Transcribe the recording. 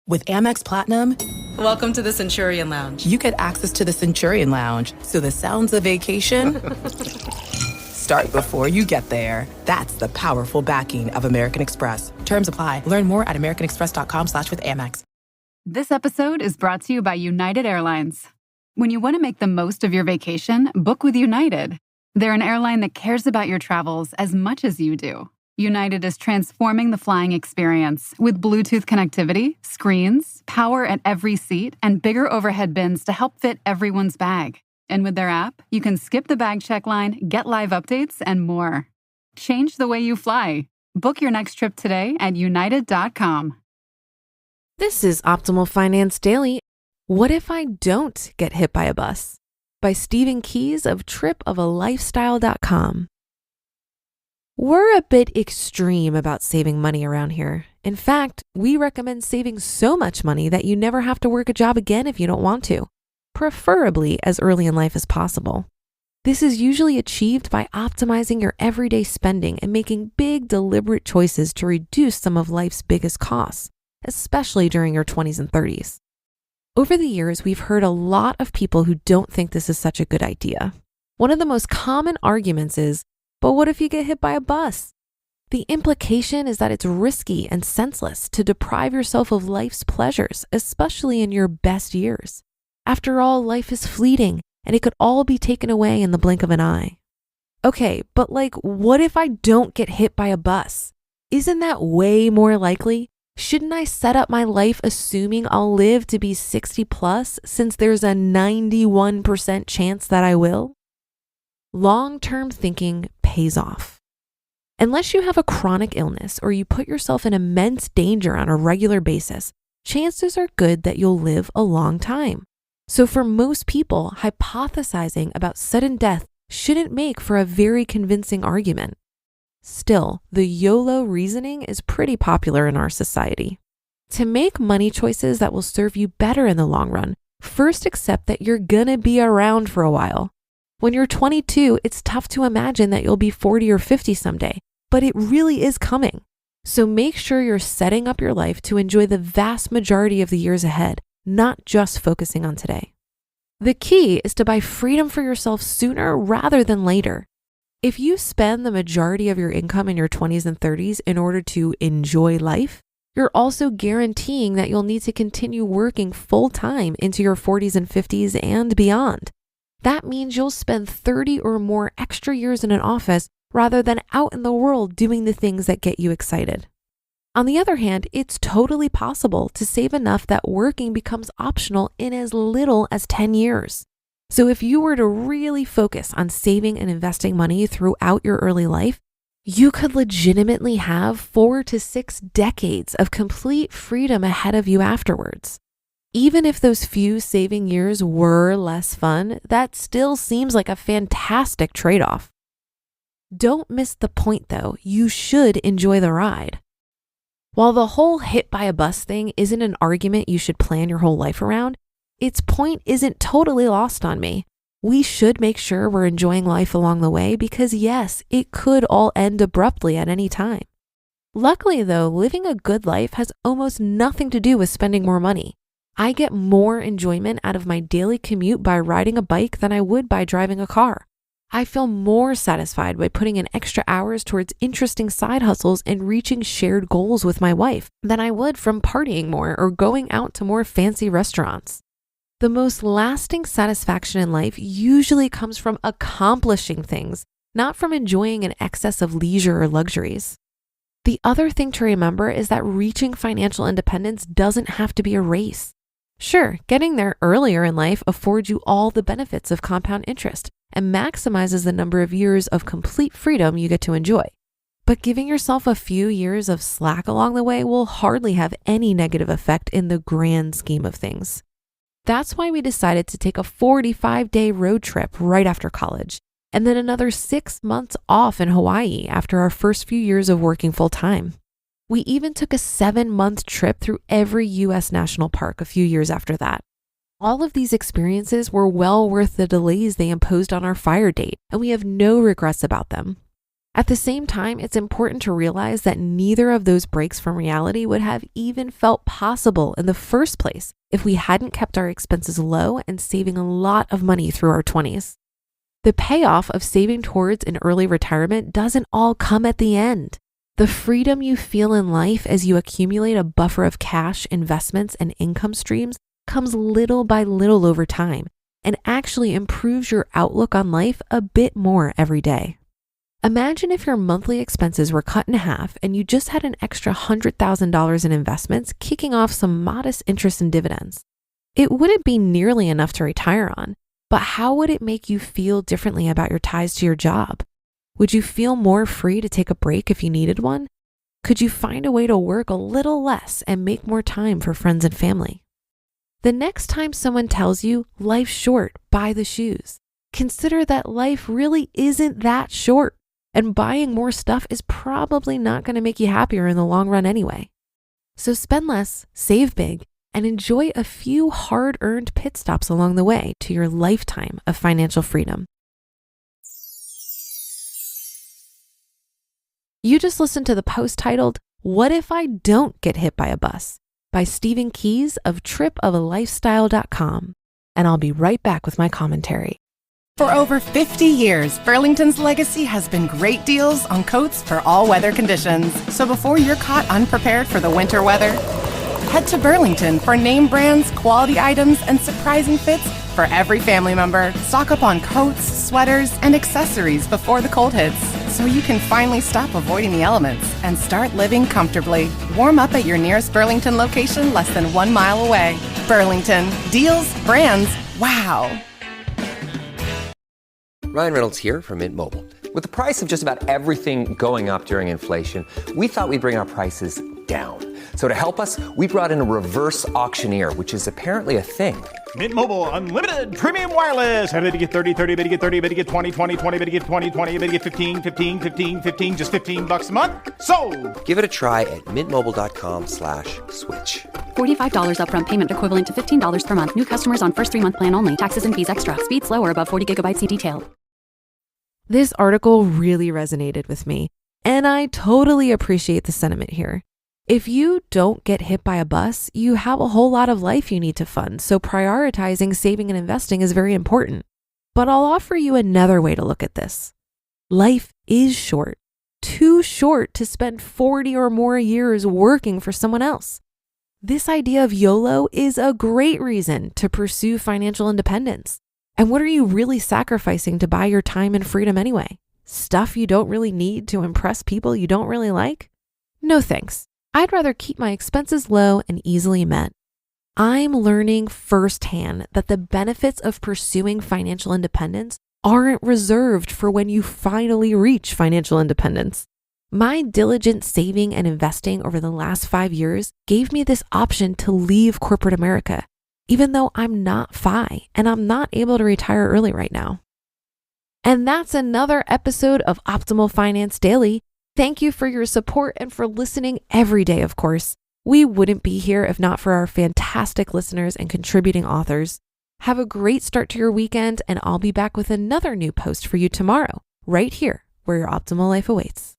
With Amex Platinum, welcome to the Centurion Lounge. You get access to the Centurion Lounge, so the sounds of vacation start before you get there. That's the powerful backing of American Express. Terms apply. Learn more at americanexpress.com/withAmex. This episode is brought to you by United Airlines. When you want to make the most of your vacation, book with United. They're an airline that cares about your travels as much as you do. United is transforming the flying experience with Bluetooth connectivity, screens, power at every seat, and bigger overhead bins to help fit everyone's bag. And with their app, you can skip the bag check line, get live updates, and more. Change the way you fly. Book your next trip today at united.com. This is Optimal Finance Daily. What if I don't get hit by a bus? By Stephen Keyes of tripofalifestyle.com. We're a bit extreme about saving money around here. In fact, we recommend saving so much money that you never have to work a job again if you don't want to, preferably as early in life as possible. This is usually achieved by optimizing your everyday spending and making big, deliberate choices to reduce some of life's biggest costs, especially during your 20s and 30s. Over the years, we've heard a lot of people who don't think this is such a good idea. One of the most common arguments is, but what if you get hit by a bus? The implication is that it's risky and senseless to deprive yourself of life's pleasures, especially in your best years. After all, life is fleeting and it could all be taken away in the blink of an eye. Okay, but what if I don't get hit by a bus? Isn't that way more likely? Shouldn't I set up my life assuming I'll live to be 60 plus since there's a 91% chance that I will? Long-term thinking pays off. Unless you have a chronic illness or you put yourself in immense danger on a regular basis, chances are good that you'll live a long time. So for most people, hypothesizing about sudden death shouldn't make for a very convincing argument. Still, the YOLO reasoning is pretty popular in our society. To make money choices that will serve you better in the long run, first accept that you're gonna be around for a while. When you're 22, it's tough to imagine that you'll be 40 or 50 someday, but it really is coming. So make sure you're setting up your life to enjoy the vast majority of the years ahead, not just focusing on today. The key is to buy freedom for yourself sooner rather than later. If you spend the majority of your income in your 20s and 30s in order to enjoy life, you're also guaranteeing that you'll need to continue working full time into your 40s and 50s and beyond. That means you'll spend 30 or more extra years in an office rather than out in the world doing the things that get you excited. On the other hand, it's totally possible to save enough that working becomes optional in as little as 10 years. So if you were to really focus on saving and investing money throughout your early life, you could legitimately have 4 to 6 decades of complete freedom ahead of you afterwards. Even if those few saving years were less fun, that still seems like a fantastic trade-off. Don't miss the point though, you should enjoy the ride. While the whole hit by a bus thing isn't an argument you should plan your whole life around, its point isn't totally lost on me. We should make sure we're enjoying life along the way because yes, it could all end abruptly at any time. Luckily though, living a good life has almost nothing to do with spending more money. I get more enjoyment out of my daily commute by riding a bike than I would by driving a car. I feel more satisfied by putting in extra hours towards interesting side hustles and reaching shared goals with my wife than I would from partying more or going out to more fancy restaurants. The most lasting satisfaction in life usually comes from accomplishing things, not from enjoying an excess of leisure or luxuries. The other thing to remember is that reaching financial independence doesn't have to be a race. Sure, getting there earlier in life affords you all the benefits of compound interest and maximizes the number of years of complete freedom you get to enjoy. But giving yourself a few years of slack along the way will hardly have any negative effect in the grand scheme of things. That's why we decided to take a 45-day road trip right after college, and then another 6 months off in Hawaii after our first few years of working full time. We even took a 7-month trip through every U.S. national park a few years after that. All of these experiences were well worth the delays they imposed on our F.I.R.E. date, and we have no regrets about them. At the same time, it's important to realize that neither of those breaks from reality would have even felt possible in the first place if we hadn't kept our expenses low and saving a lot of money through our 20s. The payoff of saving towards an early retirement doesn't all come at the end. The freedom you feel in life as you accumulate a buffer of cash, investments, and income streams comes little by little over time and actually improves your outlook on life a bit more every day. Imagine if your monthly expenses were cut in half and you just had an extra $100,000 in investments kicking off some modest interest and dividends. It wouldn't be nearly enough to retire on, but how would it make you feel differently about your ties to your job? Would you feel more free to take a break if you needed one? Could you find a way to work a little less and make more time for friends and family? The next time someone tells you life's short, buy the shoes, consider that life really isn't that short, and buying more stuff is probably not going to make you happier in the long run anyway. So spend less, save big, and enjoy a few hard-earned pit stops along the way to your lifetime of financial freedom. You just listened to the post titled, "What If I Don't Get Hit by a Bus?" by Stephen Keys of tripofalifestyle.com. And I'll be right back with my commentary. For over 50 years, Burlington's legacy has been great deals on coats for all weather conditions. So before you're caught unprepared for the winter weather, head to Burlington for name brands, quality items, and surprising fits for every family member. Stock up on coats, sweaters, and accessories before the cold hits, so you can finally stop avoiding the elements and start living comfortably. Warm up at your nearest Burlington location less than 1 mile away. Burlington. Deals, brands, wow. Ryan Reynolds here from Mint Mobile. With the price of just about everything going up during inflation, we thought we'd bring our prices down. So to help us, we brought in a reverse auctioneer, which is apparently a thing. Mint Mobile Unlimited Premium Wireless. How to get 30, 30, bit to get 30, bit to get 20, 20, 20, bit to get 20, 20, bit to get 15, 15, 15, 15, just $15 a month? Sold! Give it a try at mintmobile.com/switch. $45 upfront payment equivalent to $15 per month. New customers on first 3-month plan only. Taxes and fees extra. Speed slower above 40 gigabytes. See detail. This article really resonated with me, and I totally appreciate the sentiment here. If you don't get hit by a bus, you have a whole lot of life you need to fund, so prioritizing saving and investing is very important. But I'll offer you another way to look at this. Life is short, too short to spend 40 or more years working for someone else. This idea of YOLO is a great reason to pursue financial independence. And what are you really sacrificing to buy your time and freedom anyway? Stuff you don't really need to impress people you don't really like? No thanks. I'd rather keep my expenses low and easily met. I'm learning firsthand that the benefits of pursuing financial independence aren't reserved for when you finally reach financial independence. My diligent saving and investing over the last 5 years gave me this option to leave corporate America, even though I'm not FI and I'm not able to retire early right now. And that's another episode of Optimal Finance Daily. Thank you for your support and for listening every day, of course. We wouldn't be here if not for our fantastic listeners and contributing authors. Have a great start to your weekend, and I'll be back with another new post for you tomorrow, right here where your optimal life awaits.